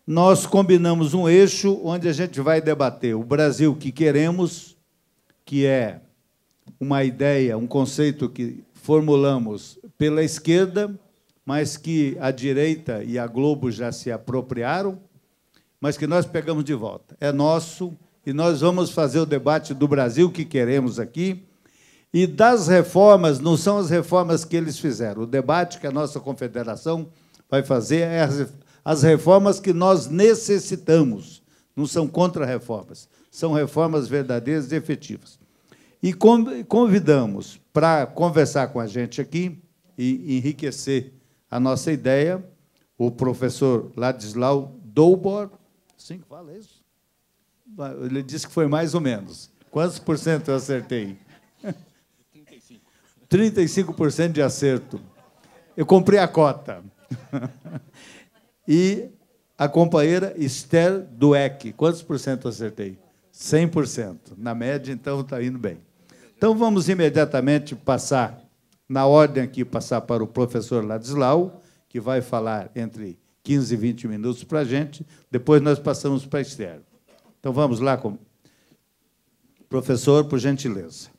nós combinamos um eixo onde a gente vai debater o Brasil que queremos, que é uma ideia, um conceito que formulamos pela esquerda, mas que a direita e a Globo já se apropriaram, mas que nós pegamos de volta. É nosso, e nós vamos fazer o debate do Brasil que queremos aqui, e das reformas, não são as reformas que eles fizeram. O debate que a nossa confederação vai fazer é as reformas que nós necessitamos, não são contra-reformas, são reformas verdadeiras e efetivas. E convidamos para conversar com a gente aqui e enriquecer a nossa ideia o professor Ladislau Doubor. Sim, fala isso? Ele disse que foi mais ou menos. Quantos por cento eu acertei? 35% de acerto. Eu comprei a cota. E a companheira Esther Dweck. Quantos por cento eu acertei? 100%. Na média, então, está indo bem. Então, vamos imediatamente passar, na ordem aqui, passar para o professor Ladislau, que vai falar entre 15 e 20 minutos para a gente. Depois nós passamos para a Esther. Então, vamos lá. Professor, por gentileza.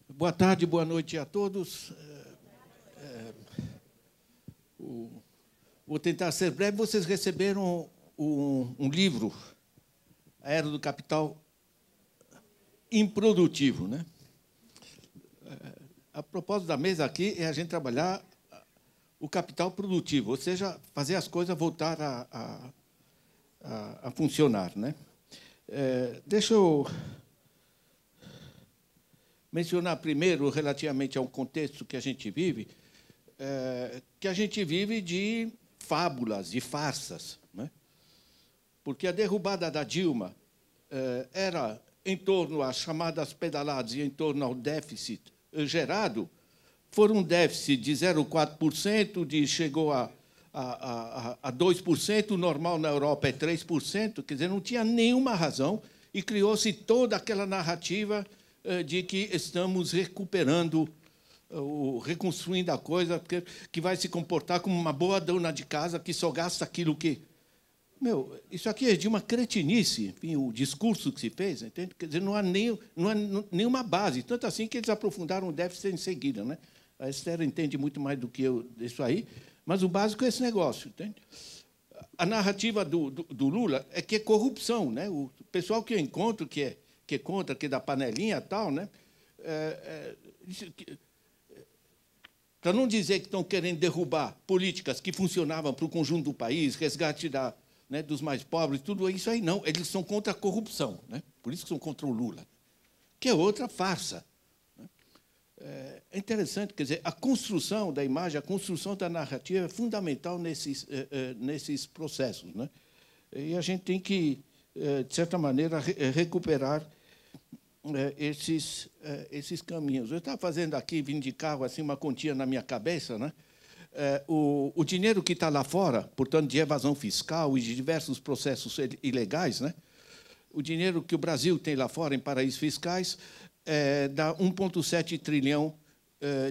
Boa tarde, boa noite a todos. Vou tentar ser breve. Vocês receberam um livro, A Era do Capital Improdutivo, né? A propósito da mesa aqui é a gente trabalhar o capital produtivo, ou seja, fazer as coisas voltar a funcionar, né? Deixa eu mencionar primeiro, relativamente ao contexto que a gente vive de fábulas, de farsas, né? Porque a derrubada da Dilma era em torno às chamadas pedaladas e em torno ao déficit gerado, foram um déficit de 0,4%, chegou a 2%, o normal na Europa é 3%, quer dizer, não tinha nenhuma razão, e criou-se toda aquela narrativa de que estamos recuperando, reconstruindo a coisa, que vai se comportar como uma boa dona de casa que só gasta aquilo que... isso aqui é de uma cretinice, enfim, o discurso que se fez, entende? Quer dizer, não há nenhuma base, tanto assim que eles aprofundaram o déficit em seguida, né? A Esther entende muito mais do que eu disso aí, mas o básico é esse negócio, entende? A narrativa do Lula é que é corrupção, né? O pessoal que eu encontro, que é contra, que é da panelinha e tal, né? Para não dizer que estão querendo derrubar políticas que funcionavam para o conjunto do país, resgate dos mais pobres, tudo isso aí, não. Eles são contra a corrupção, né? Por isso que são contra o Lula, que é outra farsa. É interessante, quer dizer, a construção da imagem, a construção da narrativa é fundamental nesses processos, né? E a gente tem que, de certa maneira, recuperar esses caminhos. Eu estava fazendo aqui, vindo de carro, assim, uma continha na minha cabeça, né? O dinheiro que está lá fora, portanto, de evasão fiscal e de diversos processos ilegais, né? O dinheiro que o Brasil tem lá fora, em paraísos fiscais, dá 1,7 trilhão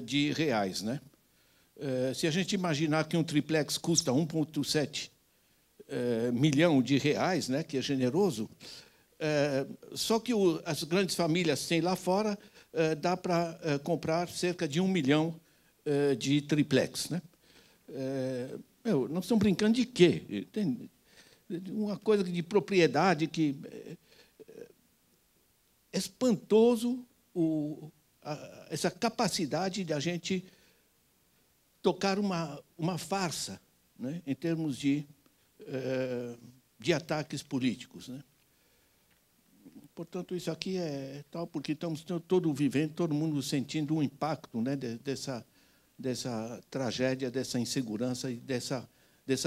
de reais, né? Se a gente imaginar que um triplex custa 1,7 milhão de reais, né, que é generoso, só que as grandes famílias têm lá fora, dá para comprar cerca de 1 milhão de triplex, né? Nós estamos brincando de quê? Tem uma coisa de propriedade que é espantoso essa capacidade de a gente tocar uma farsa, né, em termos de ataques políticos, né? Portanto, isso aqui é tal, porque estamos todo vivendo, todo mundo sentindo o impacto, né, dessa tragédia, dessa insegurança e dessa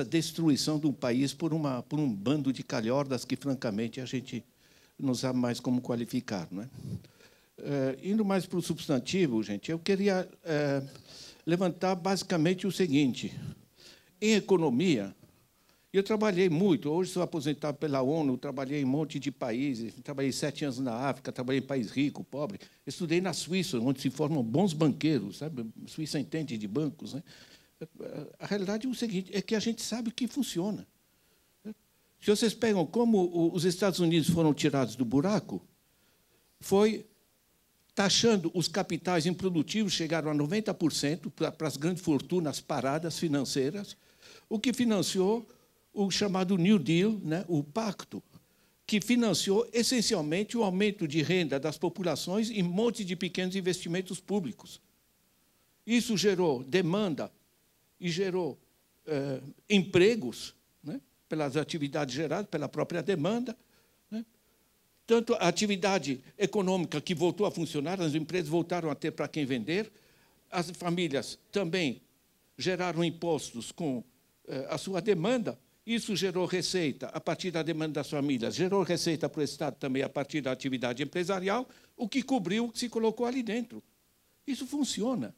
destruição do país por um bando de calhordas que, francamente, a gente não sabe mais como qualificar, não é? Indo mais para o substantivo, gente, eu queria levantar basicamente o seguinte: em economia, eu trabalhei muito, hoje sou aposentado pela ONU, trabalhei em um monte de países, trabalhei 7 anos na África, trabalhei em país rico, pobre, estudei na Suíça, onde se formam bons banqueiros, sabe? A Suíça entende de bancos, né? A realidade é o seguinte, é que a gente sabe o que funciona. Se vocês pegam como os Estados Unidos foram tirados do buraco, foi taxando os capitais improdutivos, chegaram a 90% para as grandes fortunas paradas financeiras, o que financiou o chamado New Deal, né, o pacto, que financiou essencialmente o aumento de renda das populações e um monte de pequenos investimentos públicos. Isso gerou demanda e gerou empregos, né, pelas atividades geradas, pela própria demanda, né? Tanto a atividade econômica que voltou a funcionar, as empresas voltaram a ter para quem vender, as famílias também geraram impostos com a sua demanda, isso gerou receita a partir da demanda das famílias, gerou receita para o Estado também a partir da atividade empresarial, o que cobriu o que se colocou ali dentro. Isso funciona.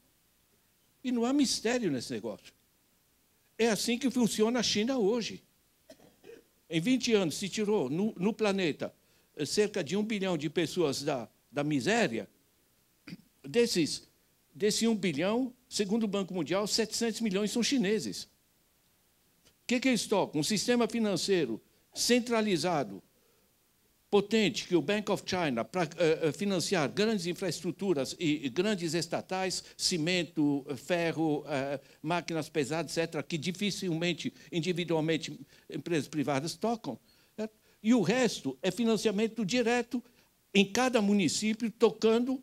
E não há mistério nesse negócio. É assim que funciona a China hoje. Em 20 anos, se tirou no planeta cerca de 1 bilhão de pessoas da miséria. Desse 1 bilhão, segundo o Banco Mundial, 700 milhões são chineses. O que eles tocam? Um sistema financeiro centralizado, potente, que o Bank of China, para financiar grandes infraestruturas e grandes estatais, cimento, ferro, máquinas pesadas, etc., que dificilmente, individualmente, empresas privadas tocam. Certo? E o resto é financiamento direto em cada município, tocando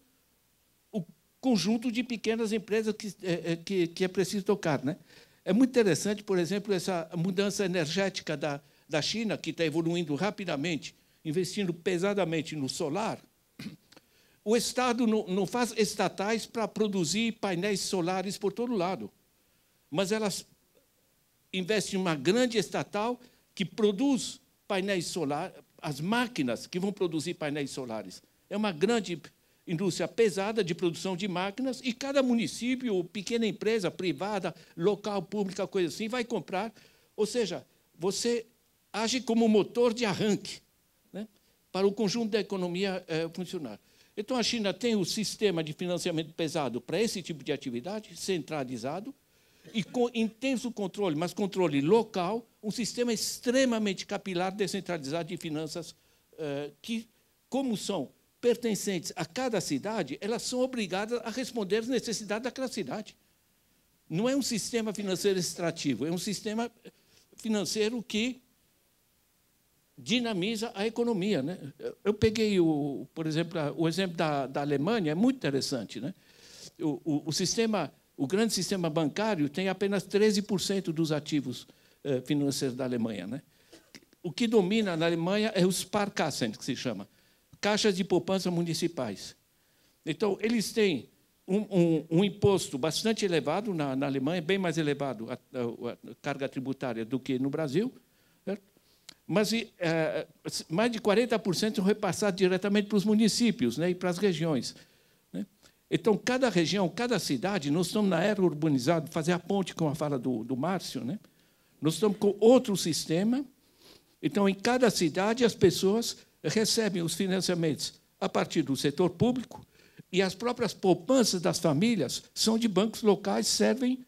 o conjunto de pequenas empresas que é preciso tocar, né? É muito interessante, por exemplo, essa mudança energética da China, que está evoluindo rapidamente, investindo pesadamente no solar. O Estado não faz estatais para produzir painéis solares por todo lado, mas elas investem em uma grande estatal que produz painéis solares, as máquinas que vão produzir painéis solares. É uma grande indústria pesada de produção de máquinas e cada município, pequena empresa, privada, local, pública, coisa assim, vai comprar. Ou seja, você age como motor de arranque, né, para o conjunto da economia funcionar. Então, a China tem o sistema de financiamento pesado para esse tipo de atividade, centralizado, e com intenso controle, mas controle local, um sistema extremamente capilar, descentralizado de finanças, que, como são pertencentes a cada cidade, elas são obrigadas a responder às necessidades daquela cidade. Não é um sistema financeiro extrativo, é um sistema financeiro que dinamiza a economia, né? Eu peguei, por exemplo, o exemplo da Alemanha, é muito interessante, né? O grande sistema bancário tem apenas 13% dos ativos financeiros da Alemanha, né? O que domina na Alemanha é os Sparkassen, que se chama, caixas de poupança municipais. Então, eles têm um imposto bastante elevado na Alemanha, bem mais elevado a carga tributária do que no Brasil, certo? Mas mais de 40% são repassados diretamente para os municípios, né, e para as regiões, né? Então, cada região, cada cidade, nós estamos na era urbanizada, fazer a ponte com a fala do Márcio, né? Nós estamos com outro sistema. Então, em cada cidade, as pessoas recebem os financiamentos a partir do setor público e as próprias poupanças das famílias são de bancos locais, servem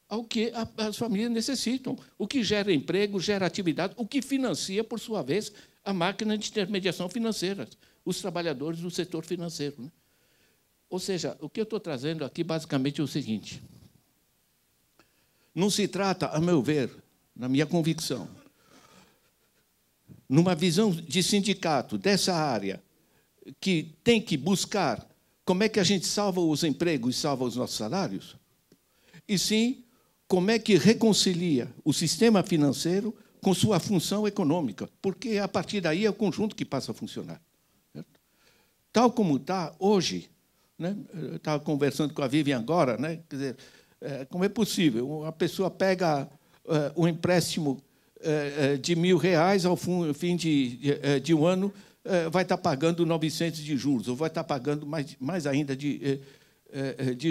ao que as famílias necessitam, o que gera emprego, gera atividade, o que financia, por sua vez, a máquina de intermediação financeira, os trabalhadores do setor financeiro, né? Ou seja, o que eu estou trazendo aqui, basicamente, é o seguinte. Não se trata, a meu ver, na minha convicção, numa visão de sindicato dessa área, que tem que buscar como é que a gente salva os empregos e salva os nossos salários, e sim como é que reconcilia o sistema financeiro com sua função econômica, porque, a partir daí, é o conjunto que passa a funcionar. Certo? Tal como está hoje, né? Eu estava conversando com a Vivian agora, né? Quer dizer, como é possível? Uma pessoa pega um empréstimo de R$1.000, ao fim de um ano, vai estar pagando 900 de juros, ou vai estar pagando mais ainda de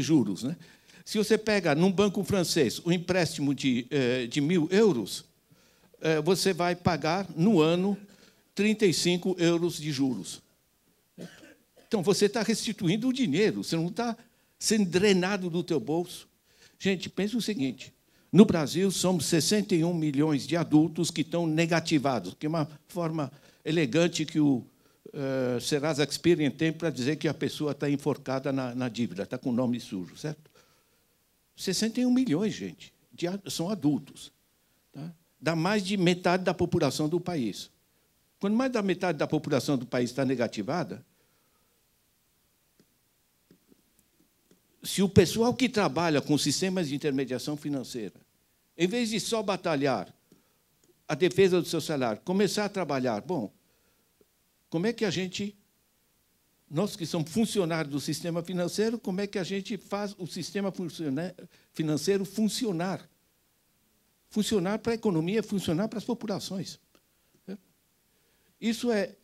juros, né? Se você pega, num banco francês, um empréstimo de 1.000 euros, você vai pagar, no ano, 35 euros de juros. Então, você está restituindo o dinheiro, você não está sendo drenado do teu bolso. Gente, pense o seguinte, no Brasil, somos 61 milhões de adultos que estão negativados, que é uma forma elegante que o Serasa Experian tem para dizer que a pessoa está enforcada na dívida, está com o nome sujo, certo? 61 milhões, gente, são adultos. Tá? Dá mais de metade da população do país. Quando mais da metade da população do país está negativada, se o pessoal que trabalha com sistemas de intermediação financeira, em vez de só batalhar a defesa do seu salário, começar a trabalhar, bom, como é que a gente, nós que somos funcionários do sistema financeiro, como é que a gente faz o sistema financeiro funcionar? Funcionar para a economia, funcionar para as populações. Isso é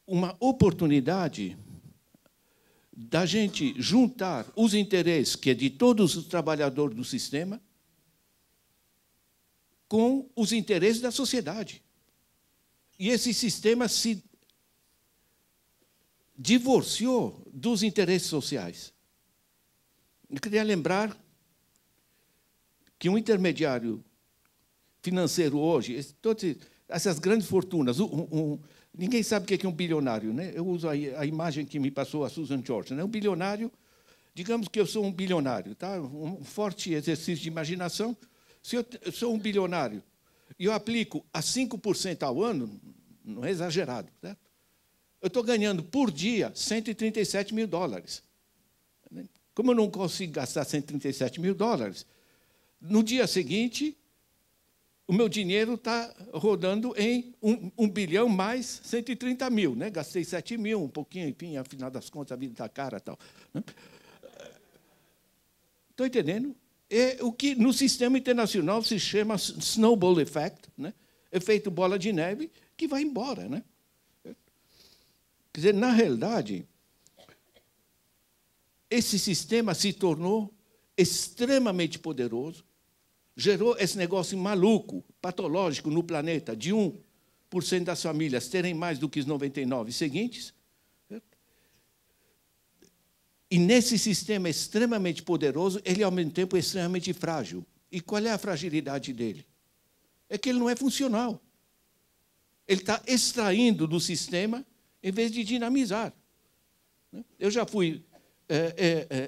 uma oportunidade da gente juntar os interesses, que é de todos os trabalhadores do sistema, com os interesses da sociedade. E esse sistema se divorciou dos interesses sociais. Eu queria lembrar que um intermediário financeiro hoje, todas essas grandes fortunas, ninguém sabe o que é um bilionário, né? Eu uso a imagem que me passou a Susan George, né? Um bilionário, digamos que eu sou um bilionário, tá? Um forte exercício de imaginação. Se eu sou um bilionário e eu aplico a 5% ao ano, não é exagerado, certo? Eu estou ganhando por dia 137 mil dólares. Como eu não consigo gastar 137 mil dólares, no dia seguinte, o meu dinheiro está rodando em 1 bilhão mais 130 mil. Né? Gastei 7 mil, um pouquinho, enfim, afinal das contas, a vida está cara e tal. Estão entendendo? É o que no sistema internacional se chama snowball effect, né? Efeito bola de neve, que vai embora. Né? Quer dizer, na realidade, esse sistema se tornou extremamente poderoso, gerou esse negócio maluco, patológico no planeta, de 1% das famílias terem mais do que os 99 seguintes. E, nesse sistema extremamente poderoso, ele, ao mesmo tempo, é extremamente frágil. E qual é a fragilidade dele? É que ele não é funcional. Ele está extraindo do sistema em vez de dinamizar. Eu já fui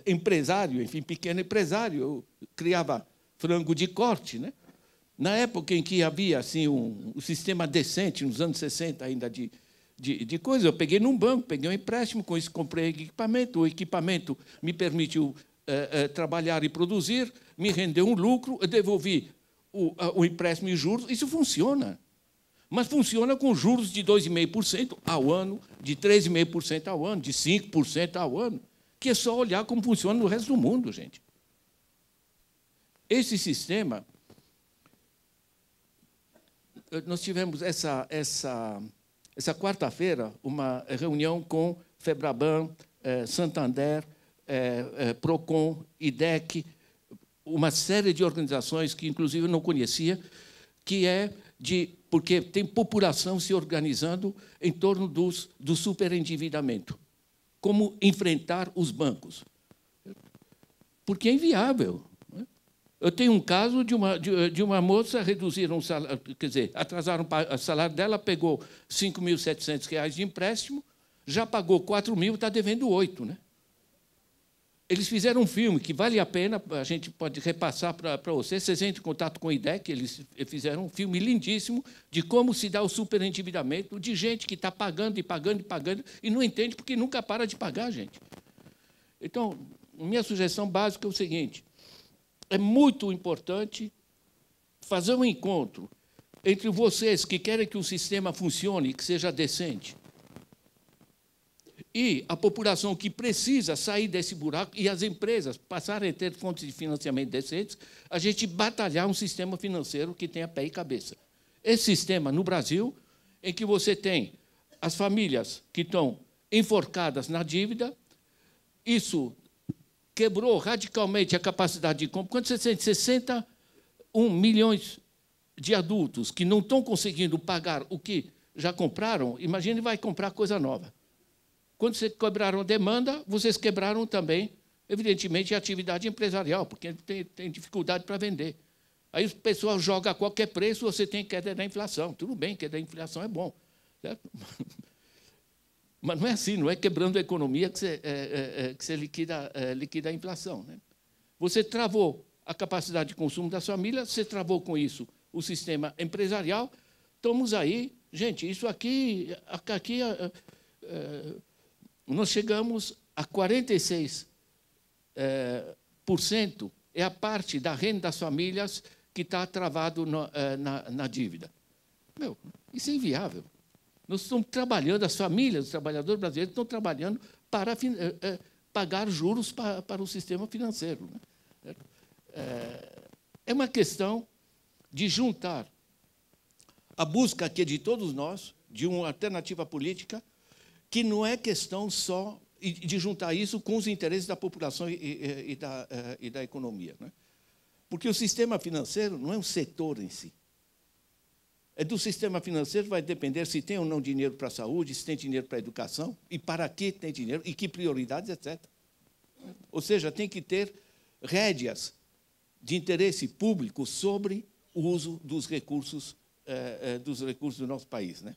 empresário, enfim, pequeno empresário, eu criava frango de corte, né? Na época em que havia assim, um sistema decente, nos anos 60 ainda de coisa, eu peguei num banco, peguei um empréstimo, com isso comprei equipamento, o equipamento me permitiu trabalhar e produzir, me rendeu um lucro, eu devolvi o empréstimo e juros, isso funciona. Mas funciona com juros de 2,5% ao ano, de 3,5% ao ano, de 5% ao ano, que é só olhar como funciona no resto do mundo, gente. Esse sistema, nós tivemos essa quarta-feira uma reunião com Febraban, Santander, Procon, IDEC, uma série de organizações que, inclusive, eu não conhecia, que é porque tem população se organizando em torno do superendividamento. Como enfrentar os bancos? Porque é inviável. Eu tenho um caso de uma moça, reduziram o salário, quer dizer, atrasaram o salário dela, pegou R$ 5.700 de empréstimo, já pagou 4 mil, está devendo 8. Né? Eles fizeram um filme que vale a pena, a gente pode repassar para vocês entrem em contato com o IDEC, eles fizeram um filme lindíssimo de como se dá o superendividamento de gente que está pagando e pagando e pagando e não entende porque nunca para de pagar, gente. Então, minha sugestão básica é o seguinte: é muito importante fazer um encontro entre vocês que querem que o sistema funcione, que seja decente, e a população que precisa sair desse buraco e as empresas passarem a ter fontes de financiamento decentes, a gente batalhar um sistema financeiro que tenha pé e cabeça. Esse sistema, no Brasil, em que você tem as famílias que estão enforcadas na dívida, isso quebrou radicalmente a capacidade de compra. Quando você tem 61 milhões de adultos que não estão conseguindo pagar o que já compraram, imagine vai comprar coisa nova. Quando vocês quebraram a demanda, vocês quebraram também evidentemente, é atividade empresarial, porque tem dificuldade para vender. Aí o pessoal joga a qualquer preço, você tem queda da inflação. Tudo bem, queda da inflação é bom. Certo? Mas não é assim, não é quebrando a economia que você liquida a inflação. Né? Você travou a capacidade de consumo das famílias, você travou com isso o sistema empresarial. Estamos aí, gente, isso aqui nós chegamos a 46% é a parte da renda das famílias que está travado na dívida. Meu, isso é inviável. Nós estamos trabalhando, as famílias, os trabalhadores brasileiros estão trabalhando para pagar juros para o sistema financeiro. Né? É uma questão de juntar a busca aqui de todos nós, de uma alternativa política, que não é questão só de juntar isso com os interesses da população e da economia. Né? Porque o sistema financeiro não é um setor em si. É do sistema financeiro vai depender se tem ou não dinheiro para a saúde, se tem dinheiro para a educação, e para que tem dinheiro, e que prioridades, etc. Ou seja, tem que ter rédeas de interesse público sobre o uso dos recursos do nosso país. Né?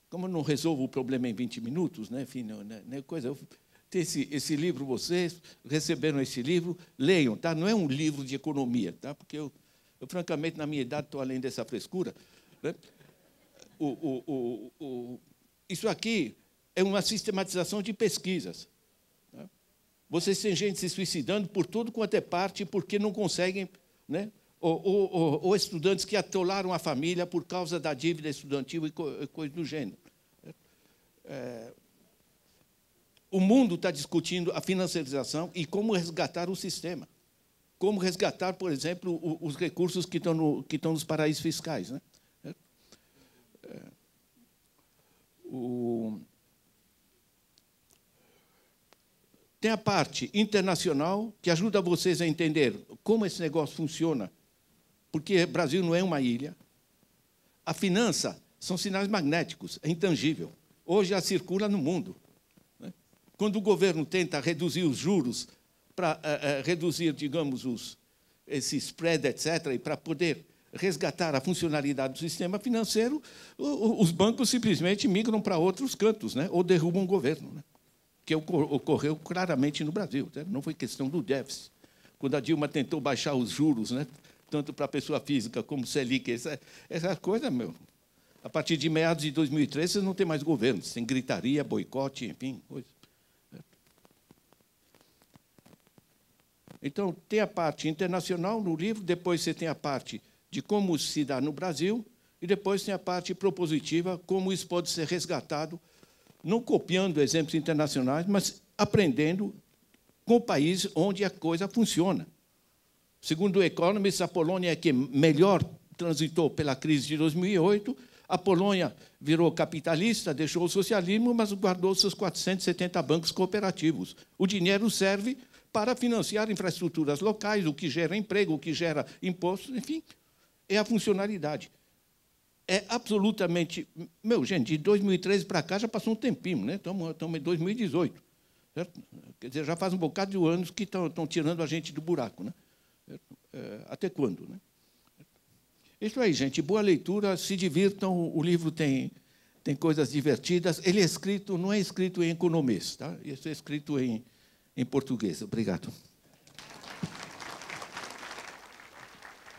Como eu não resolvo o problema em 20 minutos, né, enfim, eu tenho esse livro, vocês receberam esse livro, leiam, tá? Não é um livro de economia, tá? Porque eu francamente, na minha idade, estou além dessa frescura. Né? Isso aqui é uma sistematização de pesquisas. Tá? Vocês têm gente se suicidando por tudo quanto é parte, porque não conseguem... Né? Ou estudantes que atolaram a família por causa da dívida estudantil e coisa do gênero. O mundo está discutindo a financiarização e como resgatar o sistema. Como resgatar, por exemplo, os recursos que estão nos paraísos fiscais. Né? Tem a parte internacional, que ajuda vocês a entender como esse negócio funciona, porque o Brasil não é uma ilha. A finança são sinais magnéticos, é intangível. Hoje ela circula no mundo. Né? Quando o governo tenta reduzir os juros, para reduzir, digamos, esse spread, etc., e para poder resgatar a funcionalidade do sistema financeiro, os bancos simplesmente migram para outros cantos, né? Ou derrubam o governo. Né? Que ocorreu claramente no Brasil. Né? Não foi questão do déficit. Quando a Dilma tentou baixar os juros, né? Tanto para a pessoa física como Selic, essa coisa, meu, a partir de meados de 2013, vocês não tem mais governo, sem gritaria, boicote, enfim, coisa. Então, tem a parte internacional no livro, depois você tem a parte de como se dá no Brasil, e depois tem a parte propositiva, como isso pode ser resgatado, não copiando exemplos internacionais, mas aprendendo com o país onde a coisa funciona. Segundo o Economist, a Polônia é que melhor transitou pela crise de 2008, a Polônia virou capitalista, deixou o socialismo, mas guardou seus 470 bancos cooperativos. O dinheiro serve para financiar infraestruturas locais, o que gera emprego, o que gera impostos, enfim, é a funcionalidade. É absolutamente... Meu, gente, de 2013 para cá já passou um tempinho, né? Estamos em 2018. Certo? Quer dizer, já faz um bocado de anos que estão tirando a gente do buraco. Né? Até quando? Né? Isso aí, gente. Boa leitura, se divirtam. O livro tem coisas divertidas. Ele é escrito, não é escrito em economês, tá? Isso é escrito em português. Obrigado.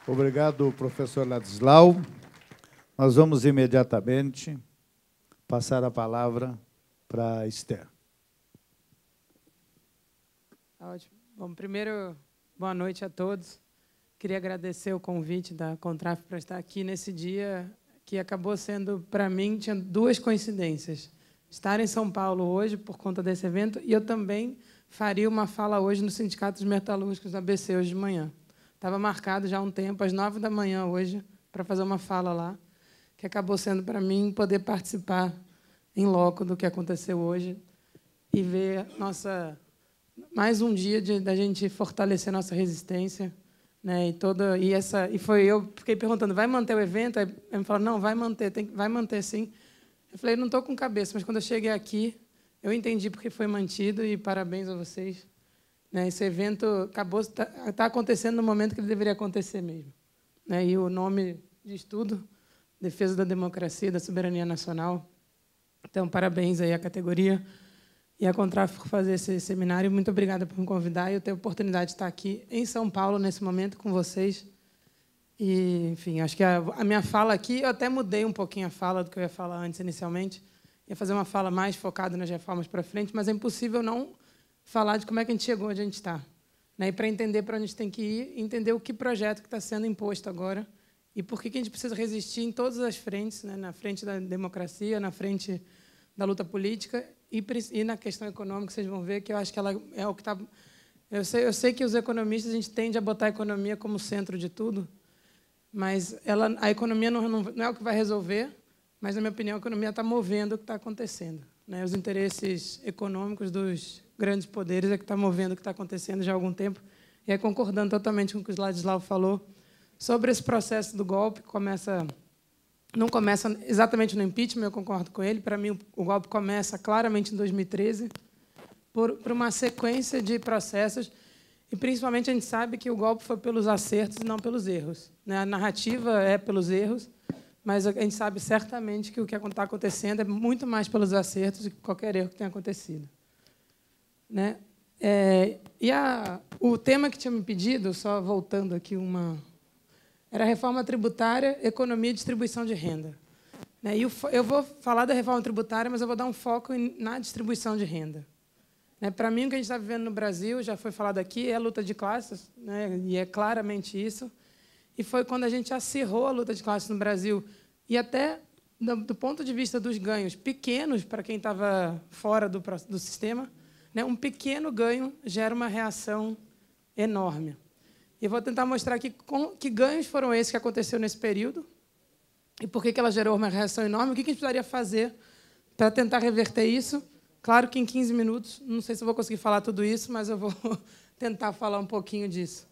Obrigado, professor Ladislau. Nós vamos imediatamente passar a palavra para a Esther. Ótimo. Bom, primeiro, boa noite a todos. Queria agradecer o convite da Contraf para estar aqui nesse dia que acabou sendo, para mim, tinha duas coincidências. Estar em São Paulo hoje, por conta desse evento, e eu também faria uma fala hoje no Sindicato dos Metalúrgicos da ABC, hoje de manhã. Estava marcado já há um tempo, às 9 da manhã hoje, para fazer uma fala lá, que acabou sendo, para mim, poder participar em loco do que aconteceu hoje e ver mais um dia da gente fortalecer nossa resistência, né? E eu fiquei perguntando, vai manter o evento? Aí ele me falou, não, vai manter, vai manter sim. Eu falei, não estou com cabeça, mas quando eu cheguei aqui, eu entendi porque foi mantido e parabéns a vocês. Né, esse evento está acontecendo no momento que ele deveria acontecer mesmo. Né, e o nome diz tudo, Defesa da Democracia e da Soberania Nacional. Então, parabéns aí à categoria e à Contraf por fazer esse seminário. Muito obrigada por me convidar e eu ter a oportunidade de estar aqui em São Paulo, nesse momento, com vocês. E, enfim, acho que a minha fala aqui, eu até mudei um pouquinho a fala do que eu ia falar antes, inicialmente. Ia fazer uma fala mais focada nas reformas para frente, mas é impossível não falar de como é que a gente chegou onde a gente está. Né? E para entender para onde a gente tem que ir, entender o que projeto que está sendo imposto agora e por que a gente precisa resistir em todas as frentes, né? Na frente da democracia, na frente da luta política e na questão econômica, vocês vão ver que eu acho que ela é o que está... Eu sei que os economistas, a gente tende a botar a economia como centro de tudo, mas a economia não é o que vai resolver, mas, na minha opinião, a economia está movendo o que está acontecendo. Né? Os interesses econômicos dos grandes poderes é que está movendo o que está acontecendo já há algum tempo. E aí, concordando totalmente com o que o Ladislau falou sobre esse processo do golpe, não começa exatamente no impeachment, eu concordo com ele. Para mim, o golpe começa claramente em 2013, por uma sequência de processos, e, principalmente, a gente sabe que o golpe foi pelos acertos e não pelos erros. Né? A narrativa é pelos erros, mas a gente sabe certamente que o que está acontecendo é muito mais pelos acertos do que qualquer erro que tenha acontecido. Né? O tema que tinha me pedido, só voltando aqui era a reforma tributária, economia e distribuição de renda. Né? E eu vou falar da reforma tributária, mas eu vou dar um foco na distribuição de renda. Né? Para mim, o que a gente está vivendo no Brasil, já foi falado aqui, é a luta de classes, né? E é claramente isso. E foi quando a gente acirrou a luta de classes no Brasil. E até, do ponto de vista dos ganhos pequenos, para quem estava fora do sistema, né, um pequeno ganho gera uma reação enorme. E vou tentar mostrar aqui que ganhos foram esses que aconteceram nesse período e por que ela gerou uma reação enorme, o que a gente precisaria fazer para tentar reverter isso. Claro que em 15 minutos, não sei se eu vou conseguir falar tudo isso, mas eu vou tentar falar um pouquinho disso.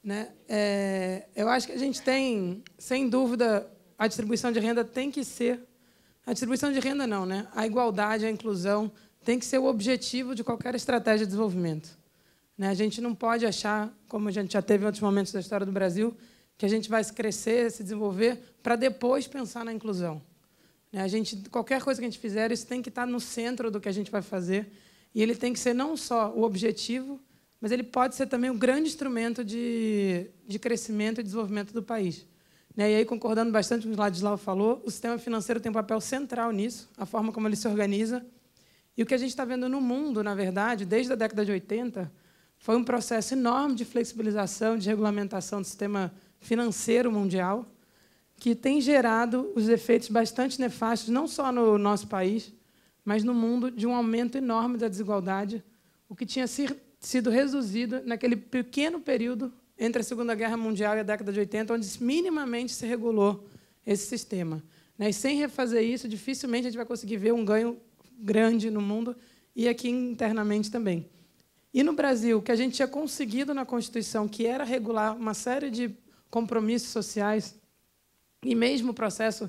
Né? Eu acho que a gente tem, sem dúvida, a distribuição de renda tem que ser... A distribuição de renda não, né? A igualdade, a inclusão tem que ser o objetivo de qualquer estratégia de desenvolvimento. Né? A gente não pode achar, como a gente já teve em outros momentos da história do Brasil, que a gente vai crescer, se desenvolver, para depois pensar na inclusão. Né? Qualquer coisa que a gente fizer, isso tem que estar no centro do que a gente vai fazer, e ele tem que ser não só o objetivo, mas ele pode ser também um grande instrumento de crescimento e desenvolvimento do país. Né? E aí, concordando bastante com o que o Ladislau falou, o sistema financeiro tem um papel central nisso, a forma como ele se organiza. E o que a gente está vendo no mundo, na verdade, desde a década de 80, foi um processo enorme de flexibilização, de regulamentação do sistema financeiro mundial, que tem gerado os efeitos bastante nefastos, não só no nosso país, mas no mundo, de um aumento enorme da desigualdade, o que tinha sido reduzido naquele pequeno período entre a Segunda Guerra Mundial e a década de 80, onde minimamente se regulou esse sistema. E sem refazer isso, dificilmente a gente vai conseguir ver um ganho grande no mundo e aqui internamente também. E no Brasil, o que a gente tinha conseguido na Constituição, que era regular uma série de compromissos sociais, e mesmo o processo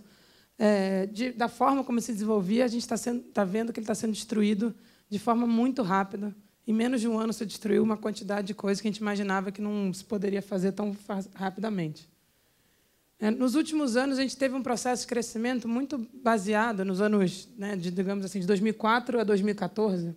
da forma como se desenvolvia, a gente está vendo que ele está sendo destruído de forma muito rápida. Em menos de um ano se destruiu uma quantidade de coisas que a gente imaginava que não se poderia fazer tão rapidamente. Nos últimos anos, a gente teve um processo de crescimento muito baseado nos anos, digamos assim, de 2004 a 2014,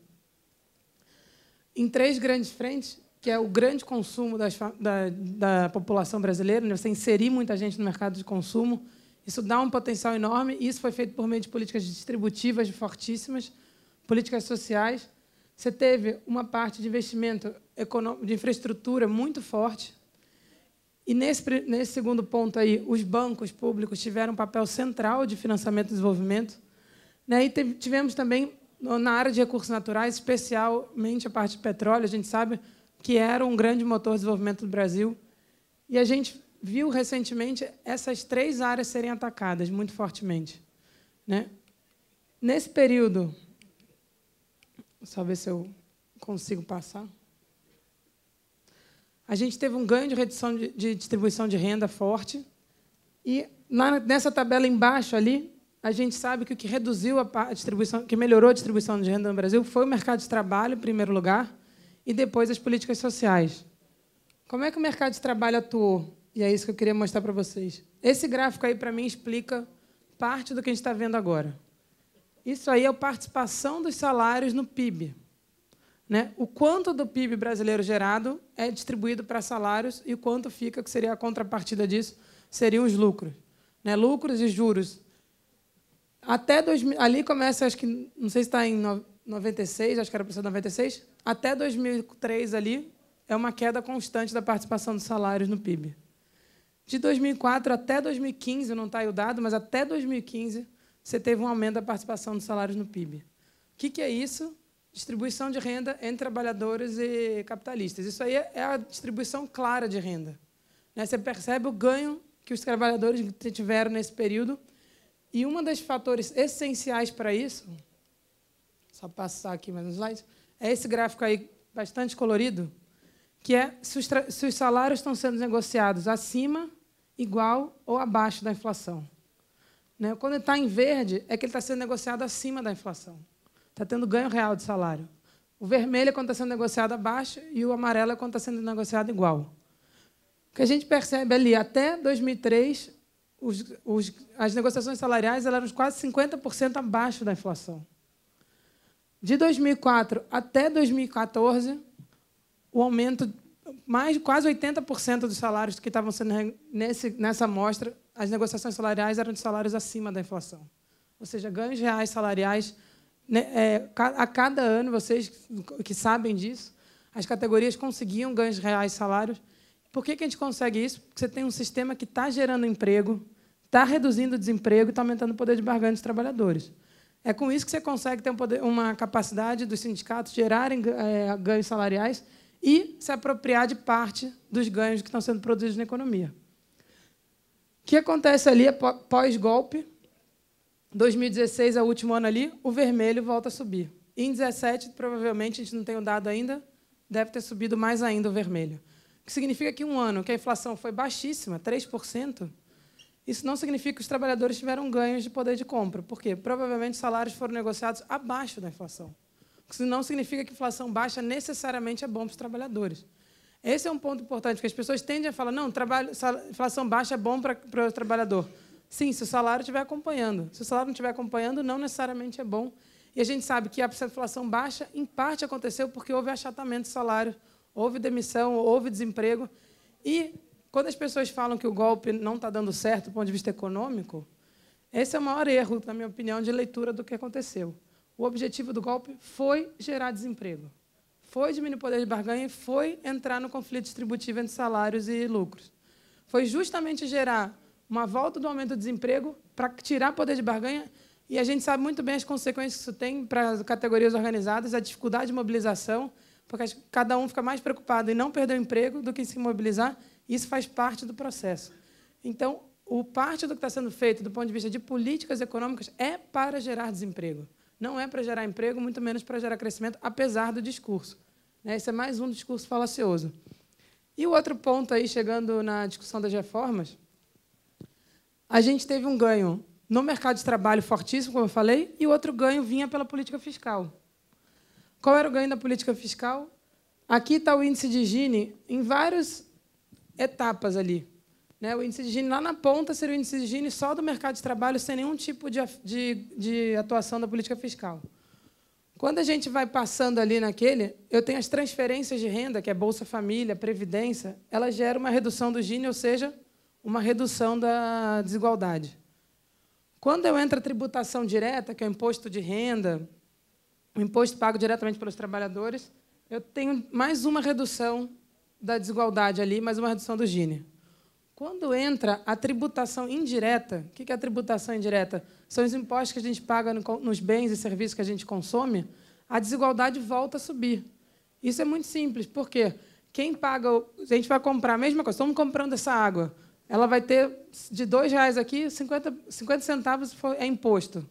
em 3 grandes frentes, que é o grande consumo da população brasileira, né? Você inserir muita gente no mercado de consumo, isso dá um potencial enorme, e isso foi feito por meio de políticas distributivas fortíssimas, políticas sociais. Você teve uma parte de investimento econômico, de infraestrutura muito forte. E, nesse segundo ponto, aí, os bancos públicos tiveram um papel central de financiamento e desenvolvimento. Né? E tivemos também, na área de recursos naturais, especialmente a parte de petróleo, a gente sabe que era um grande motor de desenvolvimento do Brasil. E a gente viu, recentemente, essas 3 áreas serem atacadas muito fortemente. Né? Nesse período... Só ver se eu consigo passar. A gente teve um ganho de redução de distribuição de renda forte. E nessa tabela embaixo ali, a gente sabe que o que reduziu a distribuição, que melhorou a distribuição de renda no Brasil foi o mercado de trabalho, em primeiro lugar, e depois as políticas sociais. Como é que o mercado de trabalho atuou? E é isso que eu queria mostrar para vocês. Esse gráfico aí, para mim, explica parte do que a gente está vendo agora. Isso aí é a participação dos salários no PIB. Né? O quanto do PIB brasileiro gerado é distribuído para salários e o quanto fica, que seria a contrapartida disso, seriam os lucros. Né? Lucros e juros. Até 2000, ali começa, acho que, não sei se está em 96, acho que era para ser 96, até 2003 ali é uma queda constante da participação dos salários no PIB. De 2004 até 2015, não está aí o dado, mas até 2015 você teve um aumento da participação dos salários no PIB. O que é isso? Distribuição de renda entre trabalhadores e capitalistas. Isso aí é a distribuição clara de renda. Né? Você percebe o ganho que os trabalhadores tiveram nesse período. E um dos fatores essenciais para isso, só passar aqui mais um slide, é esse gráfico aí bastante colorido, que é se os salários estão sendo negociados acima, igual ou abaixo da inflação. Né? Quando ele está em verde, é que ele está sendo negociado acima da inflação. Está tendo ganho real de salário. O vermelho é quando está sendo negociado abaixo e o amarelo é quando está sendo negociado igual. O que a gente percebe ali, até 2003, as negociações salariais eram quase 50% abaixo da inflação. De 2004 até 2014, o aumento, quase 80% dos salários que estavam sendo nessa amostra, as negociações salariais eram de salários acima da inflação. Ou seja, ganhos reais salariais. A cada ano, vocês que sabem disso, as categorias conseguiam ganhos reais salários. Por que a gente consegue isso? Porque você tem um sistema que está gerando emprego, está reduzindo o desemprego e está aumentando o poder de barganha dos trabalhadores. É com isso que você consegue ter uma capacidade dos sindicatos gerarem ganhos salariais e se apropriar de parte dos ganhos que estão sendo produzidos na economia. O que acontece ali é pós-golpe. 2016 é o último ano ali, o vermelho volta a subir. Em 2017, provavelmente, a gente não tem o dado ainda, deve ter subido mais ainda o vermelho. O que significa que um ano que a inflação foi baixíssima, 3%, isso não significa que os trabalhadores tiveram ganhos de poder de compra. Por quê? Provavelmente os salários foram negociados abaixo da inflação. Isso não significa que inflação baixa necessariamente é bom para os trabalhadores. Esse é um ponto importante, porque as pessoas tendem a falar, não, inflação baixa é bom para o trabalhador. Sim, se o salário estiver acompanhando. Se o salário não estiver acompanhando, não necessariamente é bom. E a gente sabe que a inflação baixa, em parte, aconteceu porque houve achatamento de salário, houve demissão, houve desemprego. E, quando as pessoas falam que o golpe não está dando certo do ponto de vista econômico, esse é o maior erro, na minha opinião, de leitura do que aconteceu. O objetivo do golpe foi gerar desemprego, foi diminuir o poder de barganha e foi entrar no conflito distributivo entre salários e lucros. Foi justamente gerar uma volta do aumento do desemprego para tirar poder de barganha, e a gente sabe muito bem as consequências que isso tem para as categorias organizadas, a dificuldade de mobilização, porque cada um fica mais preocupado em não perder o emprego do que em se mobilizar, e isso faz parte do processo. Então, parte do que está sendo feito do ponto de vista de políticas econômicas é para gerar desemprego. Não é para gerar emprego, muito menos para gerar crescimento, apesar do discurso. Esse é mais um discurso falacioso. E o outro ponto, aí, chegando na discussão das reformas, a gente teve um ganho no mercado de trabalho fortíssimo, como eu falei, e o outro ganho vinha pela política fiscal. Qual era o ganho da política fiscal? Aqui está o índice de Gini em várias etapas ali. O índice de Gini lá na ponta seria o índice de Gini só do mercado de trabalho, sem nenhum tipo de atuação da política fiscal. Quando a gente vai passando ali naquele, eu tenho as transferências de renda, que é Bolsa Família, Previdência, ela gera uma redução do Gini, ou seja, uma redução da desigualdade. Quando eu entro a tributação direta, que é o imposto de renda, o imposto pago diretamente pelos trabalhadores, eu tenho mais uma redução da desigualdade ali, mais uma redução do Gini. Quando entra a tributação indireta, o que é a tributação indireta? São os impostos que a gente paga nos bens e serviços que a gente consome, a desigualdade volta a subir. Isso é muito simples, porque quem paga, a gente vai comprar a mesma coisa, estamos comprando essa água, ela vai ter, de R$2 aqui, 50 centavos é imposto.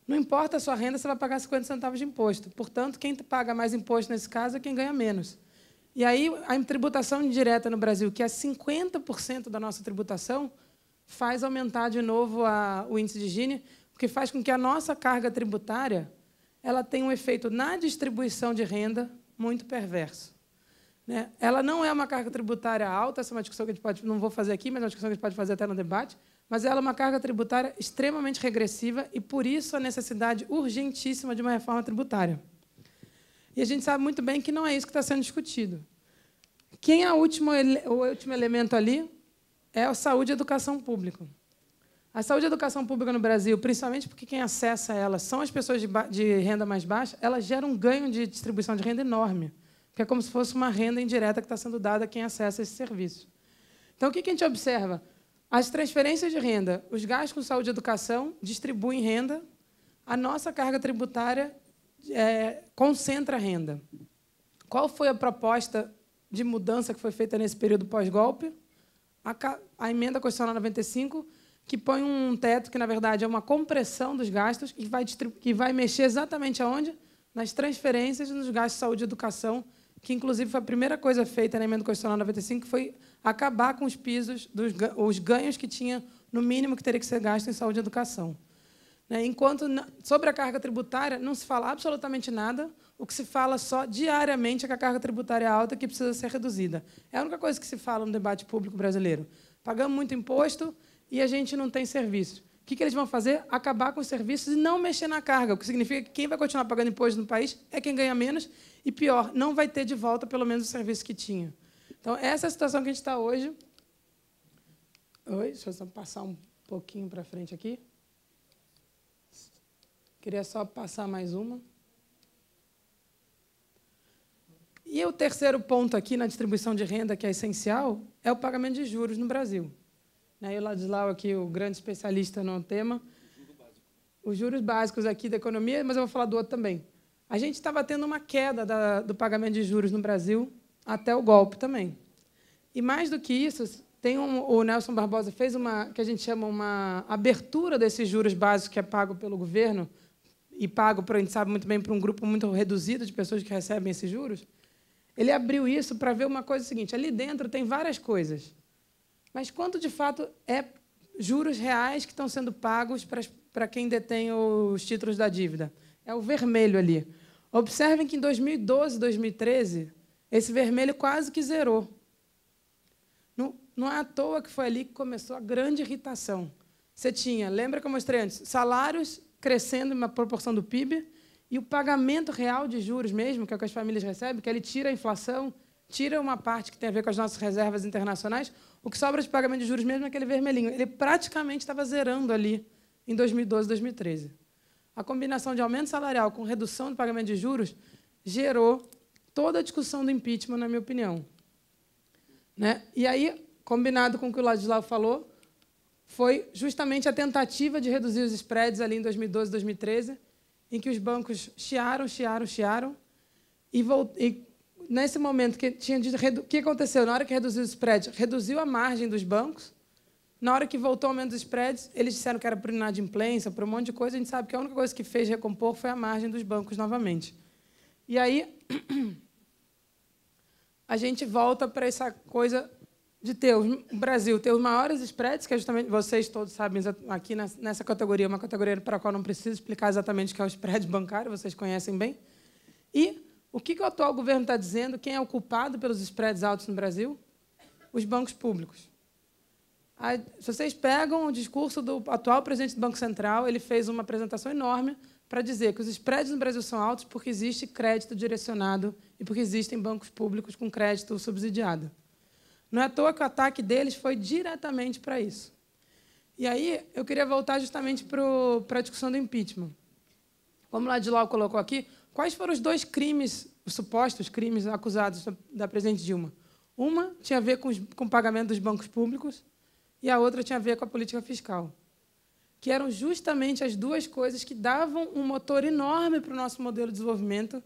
Não importa a sua renda, você vai pagar 50 centavos de imposto. Portanto, quem paga mais imposto nesse caso é quem ganha menos. E aí, a tributação indireta no Brasil, que é 50% da nossa tributação, faz aumentar de novo o índice de Gini, que faz com que a nossa carga tributária ela tenha um efeito na distribuição de renda muito perverso. Né? Ela não é uma carga tributária alta, essa é uma discussão que a gente pode, não vou fazer aqui, mas é uma discussão que a gente pode fazer até no debate, mas ela é uma carga tributária extremamente regressiva e, por isso, a necessidade urgentíssima de uma reforma tributária. E a gente sabe muito bem que não é isso que está sendo discutido. Quem é o último elemento ali é a saúde e a educação pública. A saúde e a educação pública no Brasil, principalmente porque quem acessa ela são as pessoas de renda mais baixa, ela gera um ganho de distribuição de renda enorme, que é como se fosse uma renda indireta que está sendo dada a quem acessa esse serviço. Então, o que a gente observa? As transferências de renda, os gastos com saúde e educação distribuem renda, a nossa carga tributária concentra a renda. Qual foi a proposta de mudança que foi feita nesse período pós-golpe? A emenda constitucional 95, que põe um teto que, na verdade, é uma compressão dos gastos e que vai mexer exatamente aonde? Nas transferências e nos gastos de saúde e educação, que, inclusive, foi a primeira coisa feita na emenda constitucional 95, que foi acabar com os pisos, os ganhos que tinha, no mínimo, que teria que ser gasto em saúde e educação. Enquanto, sobre a carga tributária, não se fala absolutamente nada, o que se fala só diariamente é que a carga tributária é alta e que precisa ser reduzida. É a única coisa que se fala no debate público brasileiro. Pagamos muito imposto e a gente não tem serviço. O que eles vão fazer? Acabar com os serviços e não mexer na carga, o que significa que quem vai continuar pagando imposto no país é quem ganha menos e, pior, não vai ter de volta, pelo menos, o serviço que tinha. Então, essa é a situação que a gente está hoje. Deixa eu só passar um pouquinho para frente aqui. Queria só passar mais uma. E o terceiro ponto aqui na distribuição de renda, que é essencial, é o pagamento de juros no Brasil. E o Ladislau, aqui, o grande especialista no tema. Os juros básicos aqui da economia, mas eu vou falar do outro também. A gente estava tendo uma queda do pagamento de juros no Brasil até o golpe também. E, mais do que isso, o Nelson Barbosa fez que a gente chama uma abertura desses juros básicos que é pago pelo governo e pago, a gente sabe muito bem, para um grupo muito reduzido de pessoas que recebem esses juros. Ele abriu isso para ver uma coisa seguinte: ali dentro tem várias coisas, mas quanto, de fato, é juros reais que estão sendo pagos para quem detém os títulos da dívida? É o vermelho ali. Observem que, em 2012, 2013, esse vermelho quase que zerou. Não é à toa que foi ali que começou a grande irritação. Você tinha, lembra que eu mostrei antes, salários crescendo em uma proporção do PIB, e o pagamento real de juros mesmo, que é o que as famílias recebem, que ele tira a inflação, tira uma parte que tem a ver com as nossas reservas internacionais, o que sobra de pagamento de juros mesmo é aquele vermelhinho. Ele praticamente estava zerando ali em 2012, 2013. A combinação de aumento salarial com redução do pagamento de juros gerou toda a discussão do impeachment, na minha opinião. E aí, combinado com o que o Ladislau falou, foi justamente a tentativa de reduzir os spreads ali em 2012, 2013, em que os bancos chiaram, e nesse momento o que aconteceu? Na hora que reduziu os spreads, reduziu a margem dos bancos. Na hora que voltou o aumento dos spreads, eles disseram que era por inadimplência, por um monte de coisa. A gente sabe que a única coisa que fez recompor foi a margem dos bancos novamente. E aí a gente volta para essa coisa de ter o Brasil ter os maiores spreads, que é justamente, vocês todos sabem, aqui nessa categoria, uma categoria para a qual não preciso explicar exatamente o que é o spread bancário, vocês conhecem bem. E o que o atual governo está dizendo? Quem é o culpado pelos spreads altos no Brasil? Os bancos públicos. Se vocês pegam o discurso do atual presidente do Banco Central, ele fez uma apresentação enorme para dizer que os spreads no Brasil são altos porque existe crédito direcionado e porque existem bancos públicos com crédito subsidiado. Não é à toa que o ataque deles foi diretamente para isso. E aí eu queria voltar justamente para a discussão do impeachment. Como o Ladislau colocou aqui, quais foram os dois crimes, os supostos crimes acusados da presidente Dilma? Uma tinha a ver com o pagamento dos bancos públicos e a outra tinha a ver com a política fiscal, que eram justamente as duas coisas que davam um motor enorme para o nosso modelo de desenvolvimento,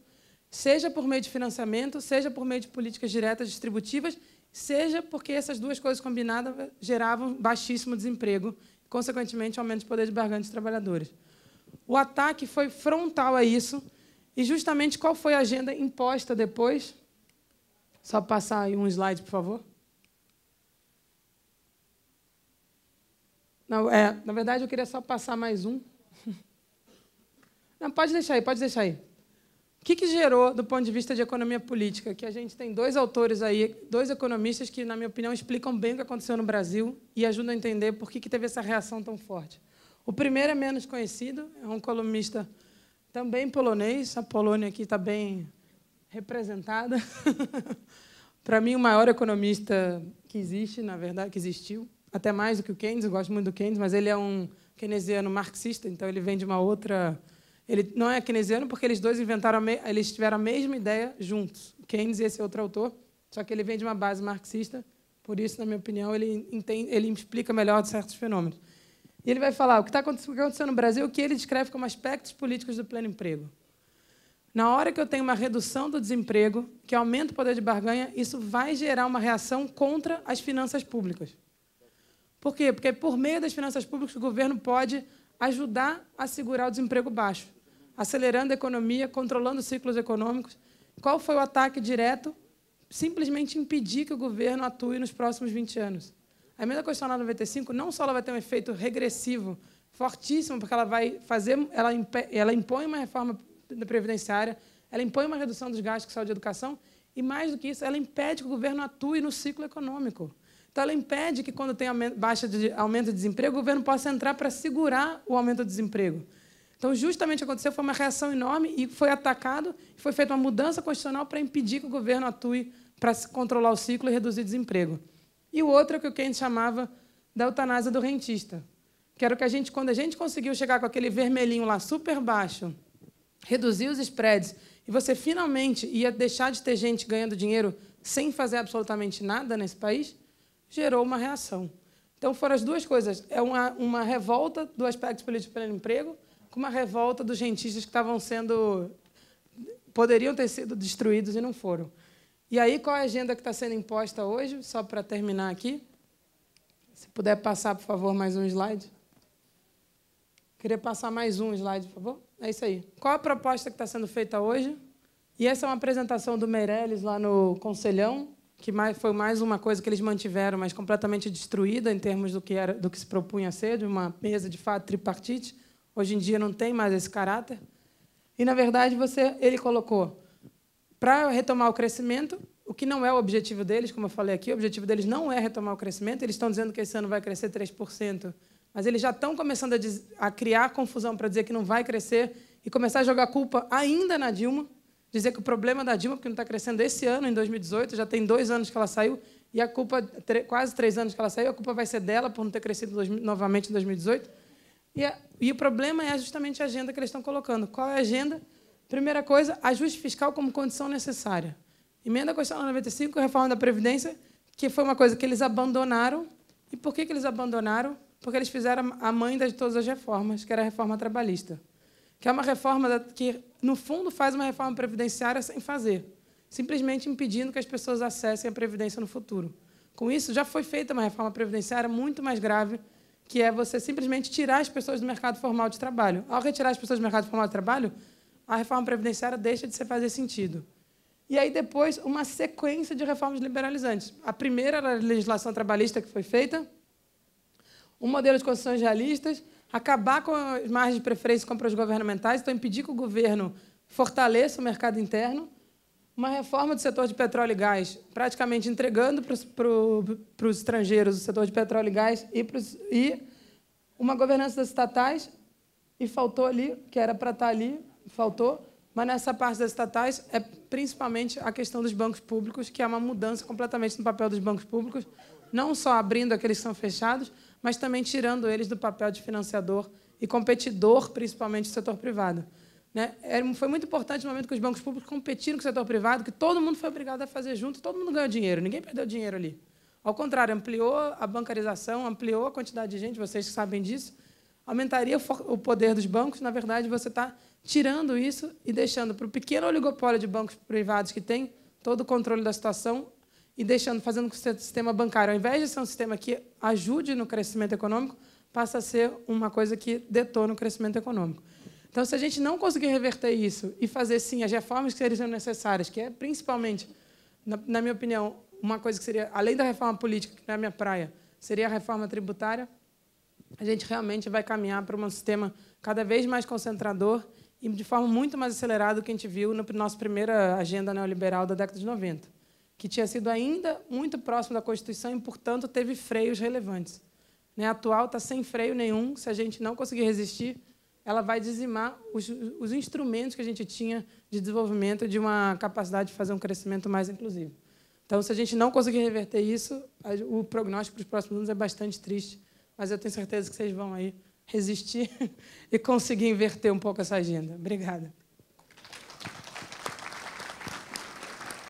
seja por meio de financiamento, seja por meio de políticas diretas distributivas, seja porque essas duas coisas combinadas geravam baixíssimo desemprego e, consequentemente, aumento de poder de barganha dos trabalhadores. O ataque foi frontal a isso, e justamente qual foi a agenda imposta depois? Só passar aí um slide, por favor. Não, na verdade, eu queria só passar mais um. Não, pode deixar aí, pode deixar aí. O que gerou, do ponto de vista de economia política? Que a gente tem 2 autores aí, 2 economistas que, na minha opinião, explicam bem o que aconteceu no Brasil e ajudam a entender por que teve essa reação tão forte. O primeiro é menos conhecido, é um economista também polonês, a Polônia aqui está bem representada. Para mim, o maior economista que existe, na verdade, que existiu, até mais do que o Keynes, eu gosto muito do Keynes, mas ele é um keynesiano marxista, então ele vem de uma outra... Ele não é keynesiano porque eles dois eles tiveram a mesma ideia juntos, Keynes e esse outro autor, só que ele vem de uma base marxista, por isso, na minha opinião, ele explica melhor certos fenômenos. E ele vai falar o que está acontecendo no Brasil, o que ele descreve como aspectos políticos do pleno emprego. Na hora que eu tenho uma redução do desemprego, que aumenta o poder de barganha, isso vai gerar uma reação contra as finanças públicas. Por quê? Porque, por meio das finanças públicas, o governo pode ajudar a segurar o desemprego baixo, acelerando a economia, controlando os ciclos econômicos. Qual foi o ataque direto? Simplesmente impedir que o governo atue nos próximos 20 anos. A emenda constitucional 95 não só ela vai ter um efeito regressivo fortíssimo, porque ela impõe uma reforma previdenciária, ela impõe uma redução dos gastos com saúde e educação, e, mais do que isso, ela impede que o governo atue no ciclo econômico. Então, ela impede que, quando tem aumento de desemprego, o governo possa entrar para segurar o aumento do desemprego. Então, justamente o que aconteceu foi uma reação enorme e foi atacado, foi feita uma mudança constitucional para impedir que o governo atue para controlar o ciclo e reduzir o desemprego. E o outro é o que o Keynes chamava da eutanásia do rentista, que era o que quando a gente conseguiu chegar com aquele vermelhinho lá super baixo, reduzir os spreads, e você finalmente ia deixar de ter gente ganhando dinheiro sem fazer absolutamente nada nesse país, gerou uma reação. Então, foram as duas coisas. É uma revolta do aspecto político pelo emprego, com uma revolta dos rentistas que poderiam ter sido destruídos e não foram. E aí, qual é a agenda que está sendo imposta hoje? Só para terminar aqui. Se puder passar, por favor, mais um slide. Queria passar mais um slide, por favor. É isso aí. Qual a proposta que está sendo feita hoje? E essa é uma apresentação do Meirelles lá no Conselhão, que foi mais uma coisa que eles mantiveram, mas completamente destruída em termos do que se propunha a ser, de uma mesa, de fato, tripartite. Hoje em dia não tem mais esse caráter. E, na verdade, ele colocou, para retomar o crescimento, o que não é o objetivo deles, como eu falei aqui, o objetivo deles não é retomar o crescimento, eles estão dizendo que esse ano vai crescer 3%, mas eles já estão começando a criar confusão para dizer que não vai crescer e começar a jogar culpa ainda na Dilma, dizer que o problema da Dilma, porque não está crescendo esse ano, em 2018, já tem 2 anos que ela saiu, e a culpa, quase 3 anos que ela saiu, a culpa vai ser dela por não ter crescido novamente em 2018. E o problema é justamente a agenda que eles estão colocando. Qual é a agenda? Primeira coisa, ajuste fiscal como condição necessária. Emenda Constitucional 95, reforma da Previdência, que foi uma coisa que eles abandonaram. E por que eles abandonaram? Porque eles fizeram a mãe de todas as reformas, que era a reforma trabalhista, que é uma reforma que, no fundo, faz uma reforma previdenciária sem fazer, simplesmente impedindo que as pessoas acessem a Previdência no futuro. Com isso, já foi feita uma reforma previdenciária muito mais grave, que é você simplesmente tirar as pessoas do mercado formal de trabalho. Ao retirar as pessoas do mercado formal de trabalho, a reforma previdenciária deixa de fazer sentido. E aí, depois, uma sequência de reformas liberalizantes. A primeira era a legislação trabalhista que foi feita, um modelo de concessões realistas, acabar com as margens de preferência e compras governamentais, então impedir que o governo fortaleça o mercado interno, uma reforma do setor de petróleo e gás, praticamente entregando para os estrangeiros o setor de petróleo e gás e uma governança das estatais, e faltou ali, que era para estar ali, faltou, mas nessa parte das estatais é principalmente a questão dos bancos públicos, que é uma mudança completamente no papel dos bancos públicos, não só abrindo aqueles que são fechados, mas também tirando eles do papel de financiador e competidor, principalmente do setor privado. Foi muito importante no momento que os bancos públicos competiram com o setor privado, que todo mundo foi obrigado a fazer junto, todo mundo ganhou dinheiro, ninguém perdeu dinheiro ali. Ao contrário, ampliou a bancarização, ampliou a quantidade de gente, vocês que sabem disso, aumentaria o poder dos bancos. Na verdade, você está tirando isso e deixando para o pequeno oligopólio de bancos privados que tem todo o controle da situação e fazendo com que o sistema bancário, ao invés de ser um sistema que ajude no crescimento econômico, passa a ser uma coisa que detona o crescimento econômico. Então, se a gente não conseguir reverter isso e fazer, sim, as reformas que seriam necessárias, que é, principalmente, na minha opinião, uma coisa que seria, além da reforma política, que não é a minha praia, seria a reforma tributária, a gente realmente vai caminhar para um sistema cada vez mais concentrador e de forma muito mais acelerada do que a gente viu na nossa primeira agenda neoliberal da década de 90, que tinha sido ainda muito próximo da Constituição e, portanto, teve freios relevantes. A atual está sem freio nenhum. Se a gente não conseguir resistir, ela vai dizimar os instrumentos que a gente tinha de desenvolvimento de uma capacidade de fazer um crescimento mais inclusivo. Então, se a gente não conseguir reverter isso, o prognóstico para os próximos anos é bastante triste, mas eu tenho certeza que vocês vão aí resistir e conseguir inverter um pouco essa agenda. Obrigada.